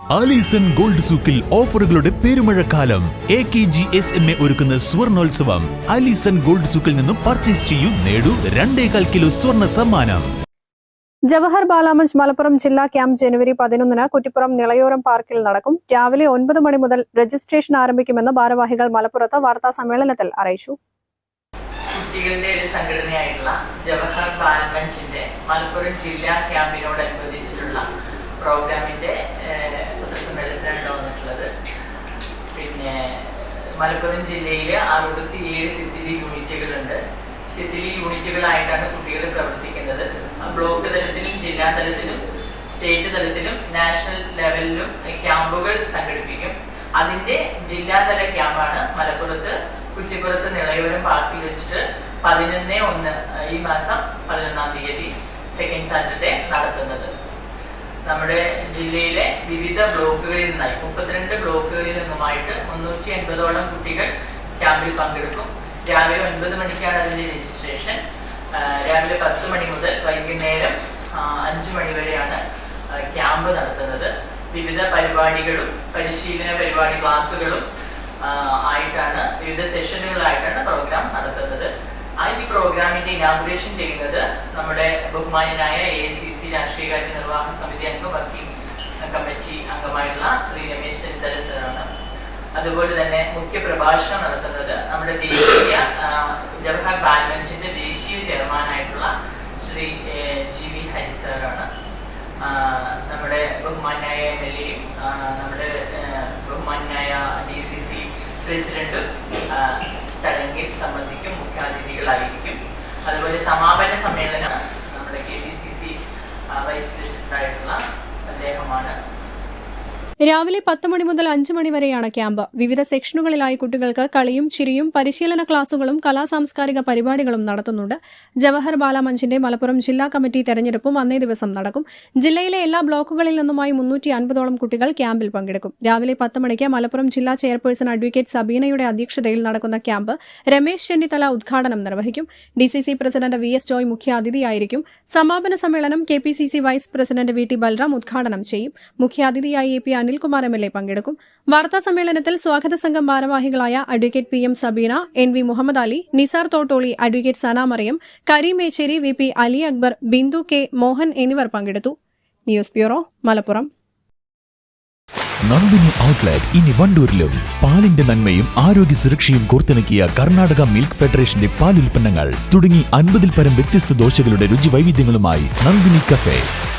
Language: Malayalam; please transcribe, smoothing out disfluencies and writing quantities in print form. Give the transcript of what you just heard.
ആലീസൺ ഗോൾഡ് സൂക്കിൽ ഓഫറുകളുടെ പെരുമഴക്കാലം. AKGSMA ഒരുക്കുന്ന സ്വർണോത്സവം. ആലീസൺ ഗോൾഡ് സൂക്കിൽ നിന്നും പർച്ചേസ് ചെയ്യൂ, നേടൂ 2.25 കിലോ സ്വർണ്ണ സമ്മാനം. ജവഹർ ബാലാമഞ്ച് മലപ്പുറം ജില്ലാ ക്യാമ്പ് ജനുവരി 11 കുറ്റിപ്പുറം നിളയോരം പാർക്കിൽ നടക്കും. രാവിലെ 9 മണി മുതൽ രജിസ്ട്രേഷൻ ആരംഭിക്കുമെന്ന് ഭാരവാഹികൾ മലപ്പുറത്ത് വാർത്താ സമ്മേളനത്തിൽ അറിയിച്ചു. കുട്ടികളുടെ ഒരു സംഘടനയായിട്ടുള്ള ജവഹർ ബാലമഞ്ചിന്റെ മലപ്പുറം ജില്ലാ ക്യാമ്പിനോടനുബന്ധിച്ചിട്ടുള്ള പ്രോഗ്രാമിന്റെ സമ്മേളനത്തിനാണ് വന്നിട്ടുള്ളത്. പിന്നെ മലപ്പുറം ജില്ലയിൽ 67 തിത്തിലി യൂണിറ്റുകളുണ്ട്. തിത്തിലി യൂണിറ്റുകളായിട്ടാണ് കുട്ടികൾ പ്രവർത്തിക്കുന്നത്. ബ്ലോക്ക് തലത്തിലും ജില്ലാ തലത്തിലും സ്റ്റേറ്റ് തലത്തിലും നാഷണൽ ലെവലിലും ക്യാമ്പുകൾ സംഘടിപ്പിക്കും. അതിന്റെ ജില്ലാതല ക്യാമ്പാണ് മലപ്പുറത്ത് കുറ്റിപ്പുറത്ത് നിളയോരം പാർക്കിൽ വെച്ചിട്ട് 11/1 ഈ മാസം 11-ാം തീയതി സെക്കൻഡ് സാറ്റർഡേ നടത്തുന്നത്. നമ്മുടെ ജില്ലയിലെ വിവിധ ബ്ലോക്കുകളിൽ നിന്നായി 32 ബ്ലോക്കുകളിൽ നിന്നുമായിട്ട് 350ഓളം കുട്ടികൾ ക്യാമ്പിൽ പങ്കെടുക്കും. രാവിലെ 9 മണിക്കാണ് അതിന്റെ രജിസ്ട്രേഷൻ. രാവിലെ 10 മണി മുതൽ വൈകുന്നേരം 5 മണി വരെയാണ് ക്യാമ്പ് നടത്തുന്നത്. വിവിധ പരിപാടികളും പരിശീലന പരിപാടി ക്ലാസ്സുകളും ആയിട്ടാണ്, വിവിധ സെഷനുകളായിട്ടാണ് പ്രോഗ്രാം നടത്തുന്നത്. ഈ പ്രോഗ്രാമിന്റെ ഇനാഗുറേഷൻ ചെയ്യുന്നത് നമ്മുടെ ബഹുമാന്യനായ AICC രാഷ്ട്രീയകാര്യ നിർവ്വാഹക സമിതി അംഗം വർക്കിംഗ് കമ്മിറ്റി അംഗമായിട്ടുള്ള ശ്രീ രമേശ് ചെന്നിത്തല സാറാണ്. അതുപോലെ തന്നെ മുഖ്യ പ്രഭാഷണം നടത്തുന്നത് നമ്മുടെ ദേശീയ ജവഹർ ബാലമഞ്ചിന്റെ ദേശീയ ചെയർമാനായിട്ടുള്ള ശ്രീ GV ഹരി സാറാണ്. നമ്മുടെ ബഹുമാന്യായ MLAയും നമ്മുടെ ബഹുമാന്യായ DCC പ്രസിഡന്റും ചടങ്ങിൽ സംബന്ധിക്കും, മുഖ്യാതിഥികളായിരിക്കും. അതുപോലെ സമാപന സമ്മേളനം നമ്മുടെ KPCC വൈസ് പ്രസിഡന്റായിട്ടുള്ള അദ്ദേഹമാണ്. രാവിലെ 10 മണി മുതൽ 5 മണി വരെയാണ് ക്യാമ്പ്. വിവിധ സെക്ഷനുകളിലായി കുട്ടികൾക്ക് കളിയും ചിരിയും പരിശീലന ക്ലാസുകളും കലാസാംസ്കാരിക പരിപാടികളും നടത്തുന്നുണ്ട്. ജവഹർ ബാലാമഞ്ചിന്റെ മലപ്പുറം ജില്ലാ കമ്മിറ്റി തെരഞ്ഞെടുപ്പും അന്നേ ദിവസം നടക്കും. ജില്ലയിലെ എല്ലാ ബ്ലോക്കുകളിൽ നിന്നുമായി 350ഓളം കുട്ടികൾ ക്യാമ്പിൽ പങ്കെടുക്കും. രാവിലെ 10 മണിക്ക് മലപ്പുറം ജില്ലാ ചെയർപേഴ്സൺ അഡ്വക്കേറ്റ് സബീനയുടെ അധ്യക്ഷതയിൽ നടക്കുന്ന ക്യാമ്പ് രമേശ് ചെന്നിത്തല ഉദ്ഘാടനം നിർവഹിക്കും. DCC പ്രസിഡന്റ് VS ജോയ് മുഖ്യാതിഥിയായിരിക്കും. സമാപന സമ്മേളനം KPCC vice president VT Balram ഉദ്ഘാടനം ചെയ്യും. മുഖ്യാതിഥിയായി AP അനിൽകുമാർ MLA പങ്കെടുക്കും. വാർത്താ സമ്മേളനത്തിൽ സ്വാഗത സംഘം ഭാരവാഹികളായ advocate PM Sabeena, NV Muhammad Ali, Nisar Thottoli, advocate Sana Mariyam, Kareem Mecheri, VP Ali Akbar, Bindu K, Mohan എന്നിവർ പങ്കെടുത്തു. News bureau, Malappuram. Nandini outlet ഇനി വണ്ടൂരിലും. പാലിന്റെ നന്മയും ആരോഗ്യ സുരക്ഷയും കോർത്തിണക്കിയ കർണാടക മിൽക്ക് ഫെഡറേഷന്റെ പാലുൽപ്പന്നങ്ങൾ തുടങ്ങി 50-ൽ പരം വ്യത്യസ്ത ദോശകളുടെ രുചി വൈവിധ്യങ്ങളുമായി നന്ദിനി കഫേ.